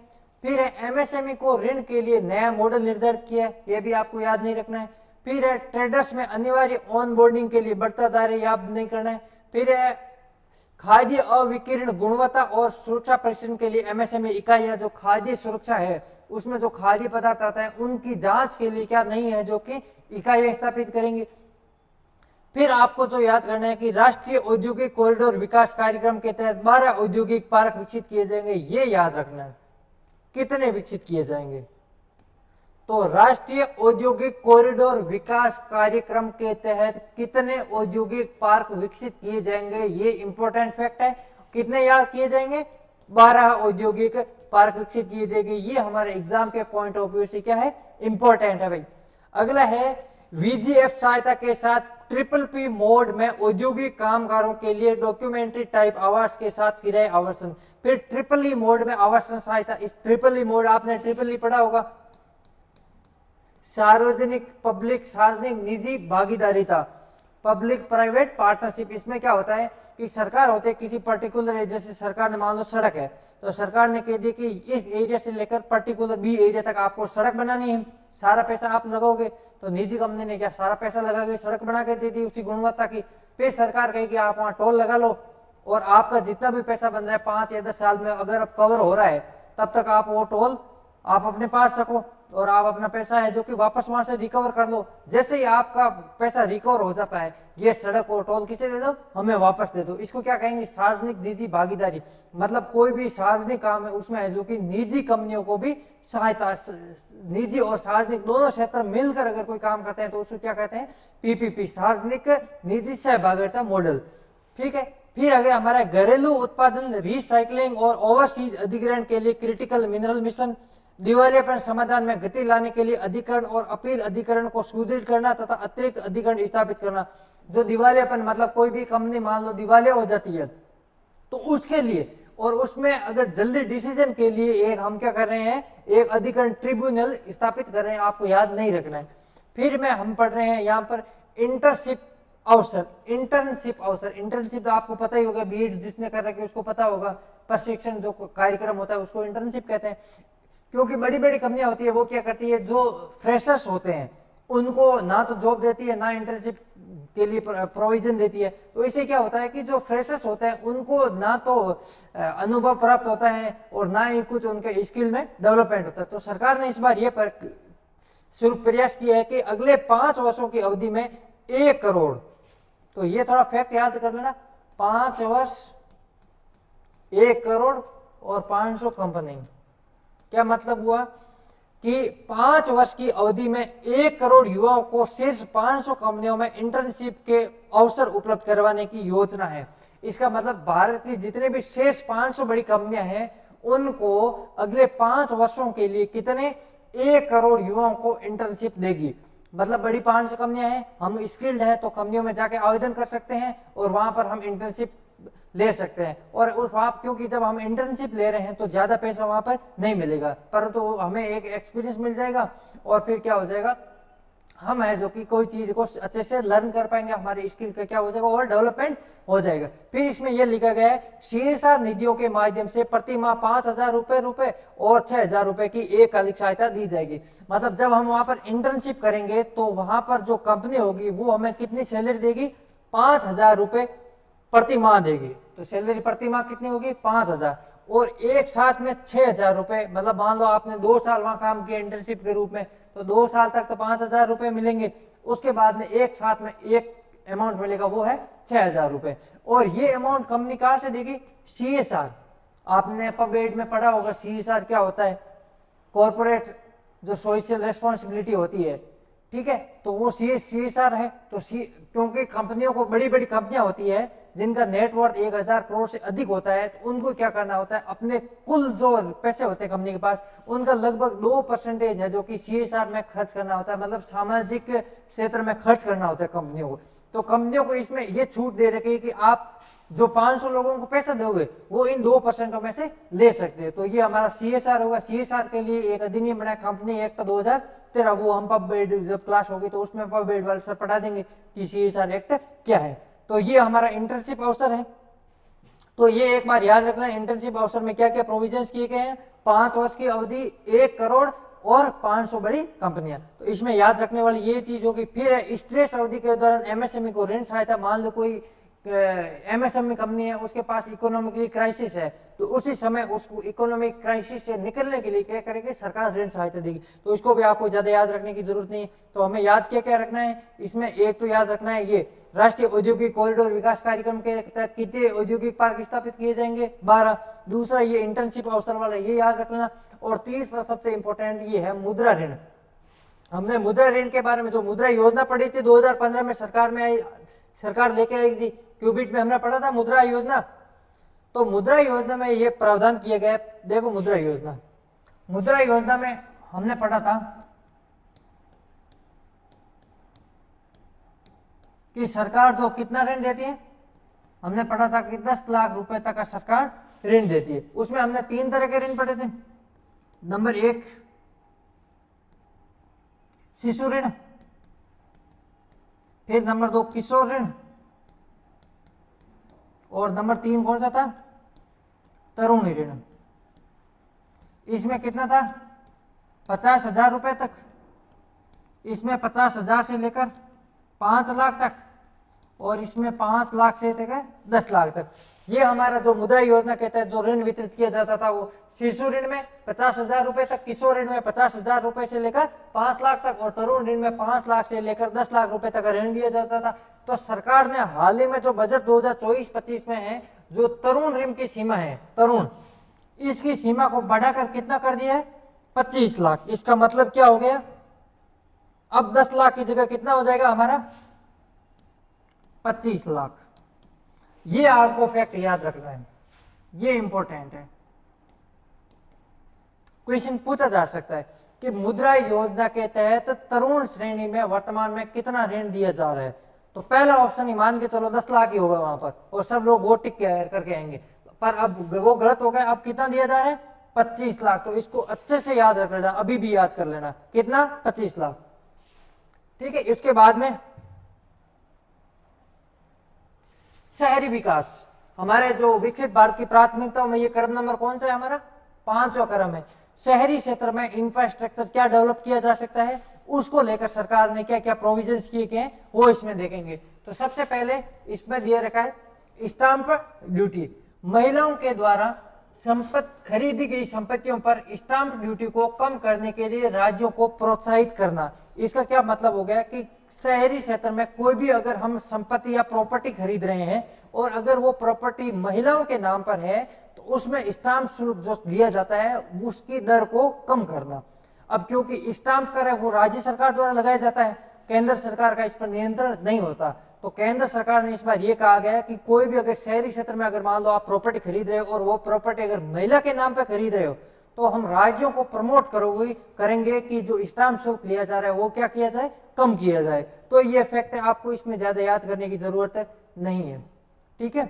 फिर है एमएसएमई को ऋण के लिए नया मॉडल निर्धारित किया है, ये भी आपको याद नहीं रखना है। फिर है ट्रेडर्स में अनिवार्य ऑन बोर्डिंग के लिए बढ़ता दायरा याद नहीं करना है। फिर है खाद्य अविकीर्ण गुणवत्ता और सुरक्षा परीक्षण के लिए एमएसएमई इकाइयां जो खाद्य सुरक्षा है उसमें जो खाद्य पदार्थ आता है उनकी जांच के लिए क्या नहीं है, जो कि इकाइयां स्थापित करेंगी। फिर आपको जो याद करना है कि राष्ट्रीय औद्योगिक कॉरिडोर विकास कार्यक्रम के तहत 12 औद्योगिक पार्क विकसित किए जाएंगे, ये याद रखना है। कितने विकसित किए जाएंगे, तो राष्ट्रीय औद्योगिक कॉरिडोर विकास कार्यक्रम के तहत कितने औद्योगिक पार्क विकसित किए जाएंगे, ये इंपॉर्टेंट फैक्ट है। कितने याद किए जाएंगे, 12 औद्योगिक पार्क विकसित किए जाएंगे। ये हमारे एग्जाम के पॉइंट ऑफ व्यू से क्या है, इंपॉर्टेंट है भाई। अगला है वीजीएफ सहायता के साथ PPP मोड में औद्योगिक कामगारों के लिए डॉक्यूमेंट्री टाइप आवास के साथ किराए आवासन। फिर EEE मोड में आवासन सहायता, इस EEE मोड आपने EEE पढ़ा होगा, सार्वजनिक पब्लिक सार्वजनिक निजी भागीदारी था, पब्लिक प्राइवेट पार्टनरशिप। इसमें क्या होता है कि सरकार होते है किसी पर्टिकुलर, जैसे सरकार ने मान लो सड़क है, तो सरकार ने कह दिया कि इस एरिया से लेकर पर्टिकुलर बी एरिया तक आपको सड़क बनानी है, सारा पैसा आप लगाओगे। तो निजी कंपनी ने क्या सारा पैसा लगा के सड़क बना के दे दी उसी गुणवत्ता की। फिर सरकार कहे कि आप वहाँ टोल लगा लो, और आपका जितना भी पैसा बन रहा है 5 या 10 साल में अगर अब कवर हो रहा है तब तक आप वो टोल आप अपने पास रखो, और आप अपना पैसा है जो कि वापस वहां से रिकवर कर लो। जैसे ही आपका पैसा रिकवर हो जाता है, ये सड़क और टोल किसे दे दो, हमें वापस दे दो। इसको क्या कहेंगे, सार्वजनिक निजी भागीदारी। मतलब कोई भी सार्वजनिक काम है उसमें है जो कि निजी कंपनियों को भी सहायता, निजी और सार्वजनिक दोनों क्षेत्र मिलकर अगर कोई काम करते हैं तो उसको क्या कहते हैं, PPP, सार्वजनिक निजी सहभागिता मॉडल। ठीक है, फिर आगे हमारा घरेलू उत्पादन रिसाइकलिंग और ओवरसीज अधिग्रहण के लिए क्रिटिकल मिनरल मिशन, दिवालियापन समाधान में गति लाने के लिए अधिकरण और अपील अधिकरण को सुदृढ़ करना तथा अतिरिक्त अधिकरण स्थापित करना। जो दिवालियापन मतलब कोई भी कंपनी मान लो दिवालिया हो जाती है तो उसके लिए, और उसमें अगर जल्दी डिसीजन के लिए एक हम क्या कर रहे हैं, एक अधिकरण ट्रिब्यूनल स्थापित कर रहे हैं, आपको याद नहीं रखना है। फिर में हम पढ़ रहे हैं यहाँ पर इंटर्नशिप अवसर, इंटर्नशिप अवसर। इंटर्नशिप तो आपको पता ही होगा, बीएड जिसने कर रखी है उसको पता होगा, प्रशिक्षण जो कार्यक्रम होता है उसको इंटर्नशिप कहते हैं। क्योंकि बड़ी बड़ी कंपनियां होती है वो क्या करती है, जो फ्रेशर्स होते हैं उनको ना तो जॉब देती है ना इंटर्नशिप के लिए प्रोविजन देती है। तो इससे क्या होता है कि जो फ्रेशर्स होते हैं उनको ना तो अनुभव प्राप्त होता है और ना ही कुछ उनके स्किल में डेवलपमेंट होता है। तो सरकार ने इस बार ये शुरू प्रयास किया है कि अगले 5 वर्षों की अवधि में 1 करोड़, तो ये थोड़ा फैक्ट याद कर लेना, 5 वर्ष 1 करोड़ और 500 कंपनी। क्या मतलब हुआ कि 5 वर्ष की अवधि में 1 करोड़ युवाओं को शीर्ष 500 कंपनियों में इंटर्नशिप के अवसर उपलब्ध करवाने की योजना है। इसका मतलब भारत की जितने भी शीर्ष 500 बड़ी कंपनियां हैं उनको अगले 5 वर्षों के लिए कितने, 1 करोड़ युवाओं को इंटर्नशिप देगी। मतलब बड़ी 500 कंपनियां हैं, हम स्किल्ड हैं तो कंपनियों में जाके आवेदन कर सकते हैं और वहां पर हम इंटर्नशिप ले सकते हैं। और उस वहां क्योंकि जब हम इंटर्नशिप ले रहे हैं तो ज्यादा पैसा वहां पर नहीं मिलेगा, परंतु हमें एक एक्सपीरियंस मिल जाएगा और फिर क्या हो जाएगा, हम है जो कि कोई चीज को अच्छे से लर्न कर पाएंगे, हमारी स्किल का क्या हो जाएगा और डेवलपमेंट हो जाएगा। फिर इसमें यह लिखा गया है CSR निधियों के माध्यम से प्रति माह 5,000 रुपए और 6,000 रुपए की एककालिक सहायता दी जाएगी। मतलब जब हम वहां पर इंटर्नशिप करेंगे तो वहां पर जो कंपनी होगी वो हमें कितनी सैलरी देगी, 5,000 रुपए प्रति माह देगी। तो सैलरी प्रति माह कितनी होगी, 5,000, और एक साथ में 6,000 रुपए। मतलब मान लो आपने 2 साल वहां काम किया इंटर्नशिप के रूप में, तो 2 साल तक तो 5,000 रुपए मिलेंगे। उसके बाद में एक साथ में एक अमाउंट मिलेगा, वो है 6,000 रुपए। और ये अमाउंट कंपनी कहां से देगी, CSR। आपने पबेड में पढ़ा होगा CSR क्या होता है, कॉर्पोरेट जो सोशल रेस्पॉन्सिबिलिटी होती है, ठीक है। तो वो CSR है। तो क्योंकि कंपनियों को, बड़ी बड़ी कंपनियां होती है जिनका नेटवर्थ 1000 करोड़ से अधिक होता है, तो उनको क्या करना होता है, अपने कुल जो पैसे होते हैं कंपनी के पास, उनका लगभग 2% है जो कि CSR में खर्च करना होता है, मतलब सामाजिक क्षेत्र में खर्च करना होता है कंपनियों को। तो कंपनियों को इसमें ये छूट दे रखी है कि आप जो 500 लोगों को पैसा दोगे वो इन 2% में से ले सकते हैं। तो ये हमारा CSR होगा। CSR के लिए एक अधिनियम बना, कंपनी एक्ट 2013, वो हम पब जब क्लास होगी तो उसमें पब वाले सर पढ़ा देंगे कि CSR एक्ट क्या है। तो ये हमारा इंटर्नशिप अवसर है। तो ये एक बार याद रखना, इंटर्नशिप अवसर में क्या क्या प्रोविजंस किए गए हैं। 5 वर्ष की अवधि, 1 करोड़ और 500 बड़ी कंपनियां। तो इसमें याद रखने वाली ये चीज होगी। फिर है स्ट्रेस अवधि के दौरान MSME को ऋण सहायता। मान लो कोई MSME कंपनी है, उसके पास इकोनॉमिकली क्राइसिस है, तो उसी समय उसको इकोनॉमिक क्राइसिस से निकलने के लिए क्या करेगी, सरकार ऋण सहायता देगी। तो इसको भी आपको ज्यादा याद रखने की जरूरत नहीं है। तो हमें याद क्या क्या रखना है इसमें, एक तो याद रखना है ये राष्ट्रीय औद्योगिक कॉरिडोर विकास कार्यक्रम के तहत कितने औद्योगिक पार्क स्थापित किए जाएंगे, 12। दूसरा ये इंटर्नशिप अवसर वाला, ये याद रखना। और तीसरा सबसे इंपॉर्टेंट ये है मुद्रा ऋण। हमने मुद्रा ऋण के बारे में जो मुद्रा योजना पढ़ी थी 2015 में, सरकार लेके आई थी, क्यूबिट में हमने पढ़ा था मुद्रा योजना। तो मुद्रा योजना में ये प्रावधान किया गया। देखो मुद्रा योजना में हमने पढ़ा था कि सरकार जो कितना ऋण देती है, हमने पढ़ा था कि 10 लाख रुपए तक का सरकार ऋण देती है। उसमें हमने 3 तरह के ऋण पढ़े थे। नंबर 1 शिशु ऋण, फिर नंबर 2 किशोर ऋण, और नंबर 3 कौन सा था, तरुणी ऋण। इसमें कितना था, 50,000 रुपए तक। इसमें 50,000 से लेकर 5 लाख तक, और इसमें 5 लाख से लेकर 10 लाख तक। ये हमारा जो मुद्रा योजना के तहत जो ऋण वितरित किया जाता था, वो शिशु ऋण में 50,000 रुपए तक, किशोर ऋण में 50,000 रुपए से लेकर 5 लाख तक, और तरुण ऋण में 5 लाख से लेकर 10 लाख रुपए तक ऋण दिया जाता था। तो सरकार ने हाल ही में जो बजट 2024-25 में है, जो तरुण ऋण की सीमा है, तरुण, इसकी सीमा को बढ़ाकर कितना कर दिया है, 25 लाख। इसका मतलब क्या हो गया, अब 10 लाख की जगह कितना हो जाएगा हमारा, 25 लाख। ये आपको फैक्ट याद रखना है, ये इंपॉर्टेंट है। क्वेश्चन पूछा जा सकता है कि मुद्रा योजना के तहत तरुण श्रेणी में वर्तमान में कितना ऋण दिया जा रहा है। तो पहला ऑप्शन ही मान के चलो 10 लाख ही होगा वहां पर, और सब लोग वो टिक करके आएंगे। पर अब वो गलत हो गया। अब कितना दिया जा रहा है, 25 लाख। तो इसको अच्छे से याद रख लेना, अभी भी याद कर लेना, कितना, 25 लाख। ठीक है। इसके बाद में शहरी विकास, हमारे जो विकसित भारत की प्राथमिकताओं में ये क्रम नंबर कौन सा है, हमारा 5वां क्रम है। शहरी क्षेत्र में इंफ्रास्ट्रक्चर क्या डेवलप किया जा सकता है, उसको लेकर सरकार ने क्या क्या प्रोविजंस किए गए हैं वो इसमें देखेंगे। तो सबसे पहले इसमें दिया रखा है स्टाम्प ड्यूटी। महिलाओं के द्वारा खरीदी गई संपत्तियों पर स्टाम्प ड्यूटी को कम करने के लिए राज्यों को प्रोत्साहित करना। इसका क्या मतलब हो गया कि शहरी क्षेत्र में कोई भी अगर हम संपत्ति या प्रॉपर्टी खरीद रहे हैं और अगर वो प्रॉपर्टी महिलाओं के नाम पर है, तो उसमें स्टाम्प शुल्क जो लिया जाता है उसकी दर को कम करना। अब क्योंकि स्टाम्प कर वो राज्य सरकार द्वारा लगाया जाता है, केंद्र सरकार का इस पर नियंत्रण नहीं होता, तो केंद्र सरकार ने इस बार ये कहा गया कि कोई भी अगर शहरी क्षेत्र में अगर मान लो आप प्रॉपर्टी खरीद रहे हो और वो प्रॉपर्टी अगर महिला के नाम पे खरीद रहे हो, तो हम राज्यों को प्रमोट करेंगे कि जो स्टाम्प शुल्क लिया जा रहा है वो क्या किया जाए, कम किया जाए। तो ये फैक्ट है, आपको इसमें ज्यादा याद करने की जरूरत नहीं है। ठीक है।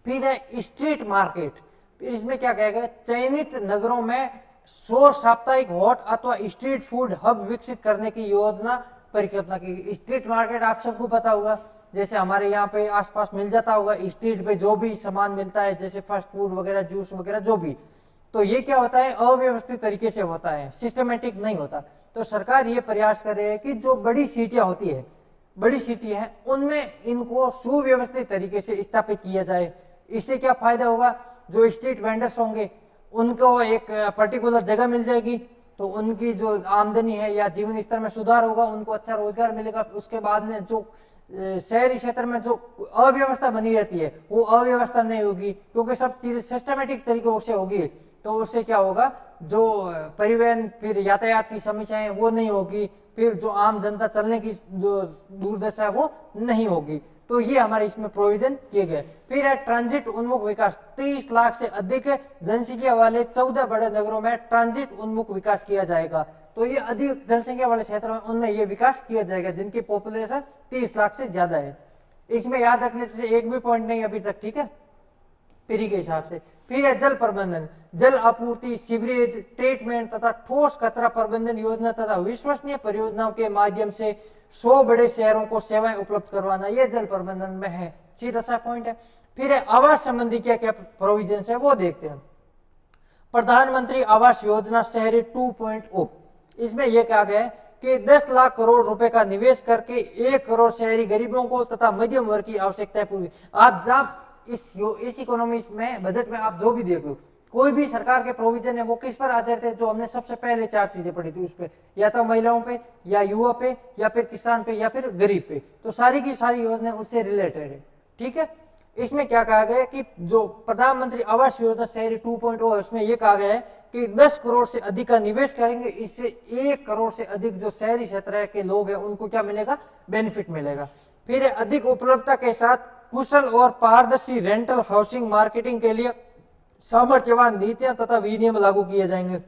फिर है स्ट्रीट मार्केट। इसमें क्या कहेगा, चयनित नगरों में 100 साप्ताहिक हॉट अथवा स्ट्रीट फूड हब विकसित करने की योजना परिकल्पना की। स्ट्रीट मार्केट आप सबको पता होगा, जैसे हमारे यहाँ पे आसपास मिल जाता होगा, स्ट्रीट पे जो भी सामान मिलता है जैसे फास्ट फूड वगैरह, जूस वगैरह, जो भी। तो ये क्या होता है, अव्यवस्थित तरीके से होता है, सिस्टमेटिक नहीं होता। तो सरकार ये प्रयास कर रही है कि जो बड़ी सिटियां होती है, बड़ी सिटी है, उनमें इनको सुव्यवस्थित तरीके से स्थापित किया जाए। इससे क्या फायदा होगा, जो स्ट्रीट वेंडर्स होंगे उनको एक पर्टिकुलर जगह मिल जाएगी, तो उनकी जो आमदनी है या जीवन स्तर में सुधार होगा, उनको अच्छा रोजगार मिलेगा। उसके बाद में जो शहरी क्षेत्र में जो अव्यवस्था बनी रहती है वो अव्यवस्था नहीं होगी, क्योंकि सब चीजें सिस्टमेटिक तरीकों से होगी। तो उससे क्या होगा, जो परिवहन फिर यातायात की समस्याएं वो नहीं होगी, फिर जो आम जनता चलने की जो दुर्दशा है वो नहीं होगी। तो ये हमारे इसमें प्रोविजन किए गए। फिर है ट्रांजिट उन्मुख विकास। 30 लाख से अधिक जनसंख्या वाले 14 बड़े नगरों में ट्रांजिट उन्मुख विकास किया जाएगा। तो ये अधिक जनसंख्या वाले क्षेत्र में उनमें ये विकास किया जाएगा जिनकी पॉपुलेशन 30 लाख से ज्यादा है। इसमें याद रखने से एक भी पॉइंट नहीं अभी तक, ठीक है, पीरी के हिसाब से। फिर है जल प्रबंधन, जल आपूर्ति, सीवरेज ट्रीटमेंट तथा ठोस कचरा प्रबंधन योजना तथा विश्वसनीय परियोजनाओं के माध्यम से 100 बड़े शहरों को सेवाएं उपलब्ध करवाना, यह जल प्रबंधन में है। सीधा सा पॉइंट है। फिर है आवास संबंधी क्या क्या प्रोविजन है वो देखते हैं। प्रधानमंत्री आवास योजना शहरी 2.0, इसमें यह कहा गया है कि 10 लाख करोड़ रुपए का निवेश करके 1 करोड़ शहरी गरीबों को तथा मध्यम वर्ग की आवश्यकताएं पूरी। आप जब इस इकोनॉमी में बजट में आप जो भी देख लो, कोई भी सरकार के प्रोविजन है वो किस पर आधारित है, जो हमने सबसे पहले 4 चीजें पढ़ी थी उस पे, या तो महिलाओं पे, या युवा पे, या फिर किसान पे, या फिर गरीब पे। तो सारी की सारी योजना उससे रिलेटेड है, ठीक है। इसमें क्या कहा गया है कि जो प्रधानमंत्री आवास योजना शहरी 2.0 है उसमें यह कहा गया है कि 10 करोड़ से अधिक का निवेश करेंगे, इससे 1 करोड़ से अधिक जो शहरी क्षेत्र के लोग हैं उनको क्या मिलेगा, बेनिफिट मिलेगा। फिर अधिक उपलब्धता के साथ कुशल और पारदर्शी रेंटल हाउसिंग मार्केटिंग के लिए सामर्थ्यवान नीतियां तथा विनियम लागू किए जाएंगे।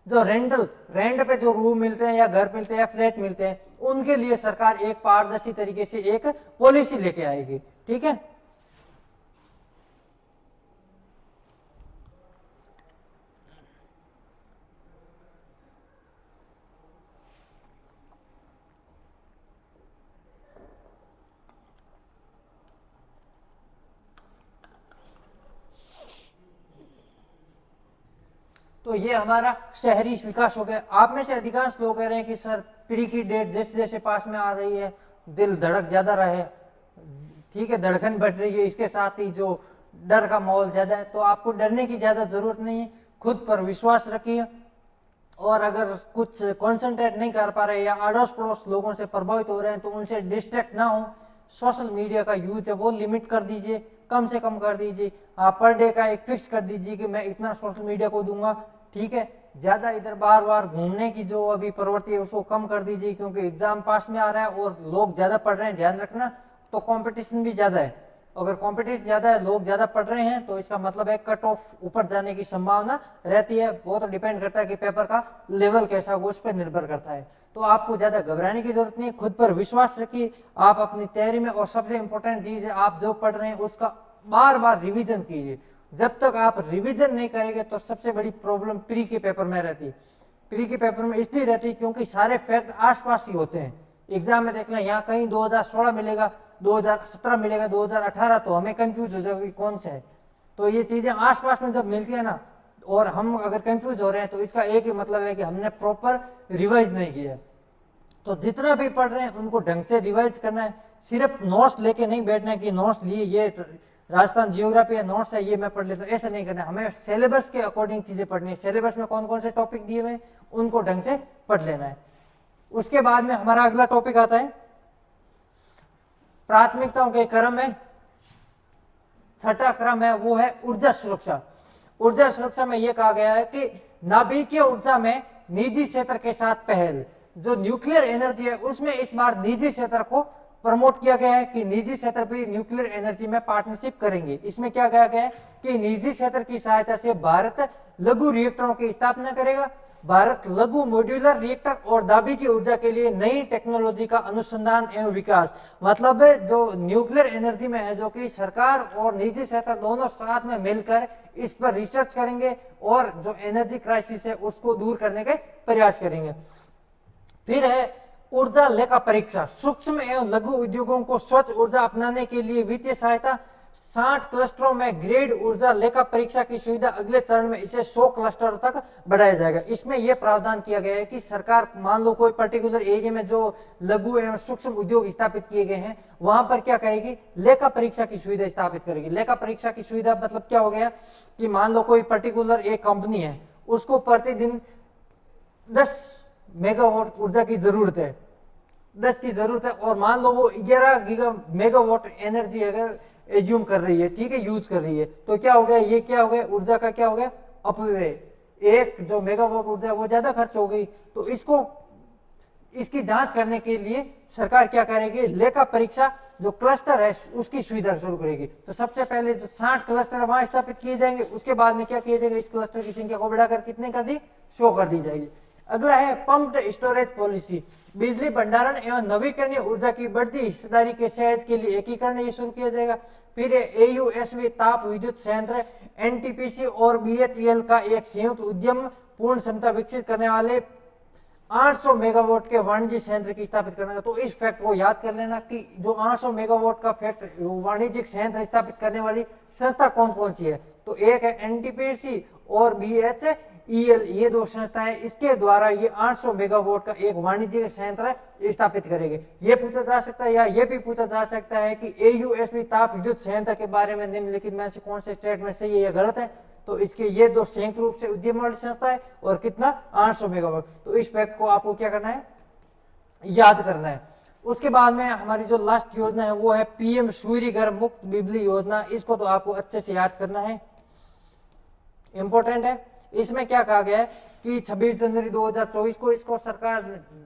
जो रेंट पे जो रूम मिलते हैं या घर मिलते हैं या फ्लैट मिलते हैं उनके लिए सरकार एक पारदर्शी तरीके से एक पॉलिसी लेके आएगी, ठीक है। तो ये हमारा शहरी विकास हो गया। आप में से अधिकांश लोग कह रहे हैं कि सर प्री की डेट जैसे जैसे पास में आ रही है दिल धड़क ज्यादा रहे, ठीक है, धड़कन बढ़ रही है, इसके साथ ही जो डर का माहौल ज्यादा है। तो आपको डरने की ज्यादा जरूरत नहीं है, खुद पर विश्वास रखिए। और अगर कुछ कॉन्सेंट्रेट नहीं कर पा रहे या अड़ोस पड़ोस लोगों से प्रभावित हो रहे हैं तो उनसे डिस्ट्रैक्ट ना हो। सोशल मीडिया का यूज है वो लिमिट कर दीजिए, कम से कम कर दीजिए। आप पर डे का एक फिक्स कर दीजिए कि मैं इतना सोशल मीडिया को दूंगा, ठीक है। ज्यादा इधर बार बार घूमने की जो अभी प्रवृत्ति है उसको कम कर दीजिए, क्योंकि एग्जाम पास में आ रहा है और लोग ज्यादा पढ़ रहे हैं, ध्यान रखना। तो कंपटीशन भी ज्यादा है, अगर कंपटीशन ज्यादा है, लोग ज्यादा पढ़ रहे हैं, तो इसका मतलब है कट ऑफ ऊपर जाने की संभावना रहती है। वो तो डिपेंड करता है कि पेपर का लेवल कैसा हो, उस पर निर्भर करता है। तो आपको ज्यादा घबराने की जरूरत नहीं है, खुद पर विश्वास रखिए आप अपनी तैयारी में। और सबसे इंपॉर्टेंट चीज है, आप जो पढ़ रहे हैं उसका बार बार रिविजन कीजिए। जब तक आप रिवीजन नहीं करेंगे तो सबसे बड़ी प्रॉब्लम प्री के पेपर में रहती है। प्री के पेपर में इसलिए रहती है क्योंकि सारे फैक्ट आसपास ही होते हैं। एग्जाम में देख लें, यहाँ कहीं 2016 मिलेगा, 2017 मिलेगा, 2018, तो हमें कंफ्यूज हो जाएगा कौन सा है। तो ये चीजें आसपास में जब मिलती है ना, और हम अगर कंफ्यूज हो रहे हैं तो इसका एक ही मतलब है कि हमने प्रॉपर रिवाइज नहीं किया। तो जितना भी पढ़ रहे हैं उनको ढंग से रिवाइज करना है। सिर्फ नोट्स लेके नहीं बैठना है कि नोट्स लिए ये राजस्थान जियोग्राफी या नोट्स है ये मैं पढ़ लेता हूँ, ऐसा नहीं करना। हमें सिलेबस के अकॉर्डिंग चीजें पढ़नी है। सिलेबस में कौन कौन से टॉपिक दिए हुए उनको ढंग से पढ़ लेना है। उसके बाद में हमारा अगला टॉपिक आता है प्राथमिकताओं के क्रम में। छठा क्रम है वो है ऊर्जा सुरक्षा। ऊर्जा सुरक्षा में यह कहा गया है कि नाभिकीय ऊर्जा में निजी क्षेत्र के साथ पहल। जो न्यूक्लियर एनर्जी है उसमें इस बार निजी क्षेत्र को प्रमोट किया गया है कि निजी क्षेत्र भी न्यूक्लियर एनर्जी में पार्टनरशिप करेंगे। इसमें क्या कहा गया है कि निजी क्षेत्र की सहायता से भारत लघु रिएक्टरों की स्थापना करेगा। भारत लघु मॉड्यूलर रिएक्टर और नाभिकीय ऊर्जा के लिए नई टेक्नोलॉजी का अनुसंधान एवं विकास, मतलब जो न्यूक्लियर एनर्जी में है, जो कि सरकार और निजी क्षेत्र दोनों साथ में मिलकर इस पर रिसर्च करेंगे और जो एनर्जी क्राइसिस है उसको दूर करने के प्रयास करेंगे। फिर है ऊर्जा लेखा परीक्षा। सूक्ष्म एवं लघु उद्योगों को स्वच्छ ऊर्जा अपनाने के लिए वित्तीय सहायता। 60 क्लस्टरों में ग्रेड ऊर्जा लेखा परीक्षा की सुविधा। अगले चरण में इसे 100 क्लस्टर तक बढ़ाया जाएगा। इसमें यह प्रावधान किया गया है कि सरकार मान लो कोई पर्टिकुलर एरिया में जो लघु एवं सूक्ष्म उद्योग स्थापित किए गए हैं वहां पर क्या करेगी, लेखा परीक्षा की सुविधा स्थापित करेगी। लेखा परीक्षा की सुविधा मतलब क्या हो गया कि मान लो कोई पर्टिकुलर एक कंपनी है, उसको प्रतिदिन 10 मेगावाट ऊर्जा की जरूरत है, 10 की जरूरत है और मान लो वो 11 गीगा मेगावाट एनर्जी अगर एज्यूम कर रही है, ठीक है, यूज कर रही है, तो क्या हो गया, ये क्या हो गया, ऊर्जा का क्या हो गया, अपव्यय। एक जो मेगावाट ऊर्जा वो ज्यादा खर्च हो गई। तो इसकी जांच करने के लिए सरकार क्या करेगी, लेखा परीक्षा जो क्लस्टर है उसकी सुविधा शुरू करेगी। तो सबसे पहले जो 60 क्लस्टर वहां स्थापित किए जाएंगे, उसके बाद में क्या किया जाएगा, इस क्लस्टर की संख्या को बढ़ाकर कितने कर दी, 100 कर दी जाएगी। अगला है पम्प्ड स्टोरेज पॉलिसी। बिजली भंडारण एवं नवीकरणीय ऊर्जा की बढ़ती हिस्सेदारी के सहज के लिए एकीकरण ये शुरू किया जाएगा। फिर एयूएसवी ताप विद्युत संयंत्र एनटीपीसी और बीएचईएल का एक संयुक्त उद्यम पूर्ण क्षमता विकसित करने वाले 800 मेगावाट के वाणिज्यिक संयंत्र की स्थापित करने का। तो इस फैक्ट को याद कर लेना कि जो 800 मेगावाट का फैक्ट वाणिज्यिक संयंत्र स्थापित करने वाली संस्था कौन कौन सी है, तो एक है एनटीपीसी और बीएचईएल, ये दो संस्था है, इसके द्वारा ये 800 मेगावाट का एक वाणिज्यिक संयंत्र स्थापित करेंगे। ये पूछा जा सकता है या ये भी पूछा जा सकता है कि एयूएसवी ताप विद्युत संयंत्र के बारे में निम्नलिखित में से कौन से स्टेटमेंट सही है या गलत है। तो इसके ये दो संयुक्त रूप से उद्यम वाली संस्था है और कितना 800 मेगावाट। तो इस फैक्ट को आपको क्या करना है, याद करना है। उसके बाद में हमारी जो लास्ट योजना है वो है पीएम सूर्य घर मुफ्त बिजली योजना। इसको तो आपको अच्छे से याद करना है, इंपॉर्टेंट है। इसमें क्या कहा गया है कि 26 जनवरी 2024 को इसको सरकार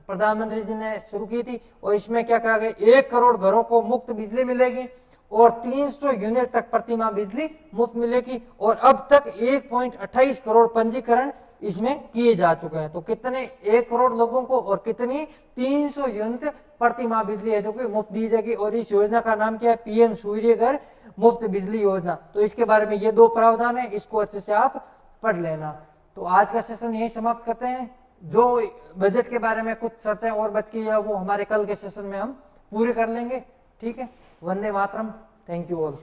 प्रधानमंत्री जी ने शुरू की थी और इसमें क्या कहा गया, 1 करोड़ घरों को मुफ्त बिजली मिलेगी और 300 यूनिट तक प्रति माह बिजली मुफ्त मिलेगी और अब तक 1.28 करोड़ पंजीकरण इसमें किए जा चुके हैं। तो कितने, 1 करोड़ लोगों को और कितनी 300 यूनिट प्रति माह बिजली है जो कि मुफ्त दी जाएगी। और इस योजना का नाम क्या है, पीएम सूर्य घर मुफ्त बिजली योजना। तो इसके बारे में ये दो प्रावधान है, इसको अच्छे से आप पढ़ लेना। तो आज का सेशन यही समाप्त करते हैं। जो बजट के बारे में कुछ चर्चा और बच गई है वो हमारे कल के सेशन में हम पूरे कर लेंगे, ठीक है। Vande Mataram, thank you all.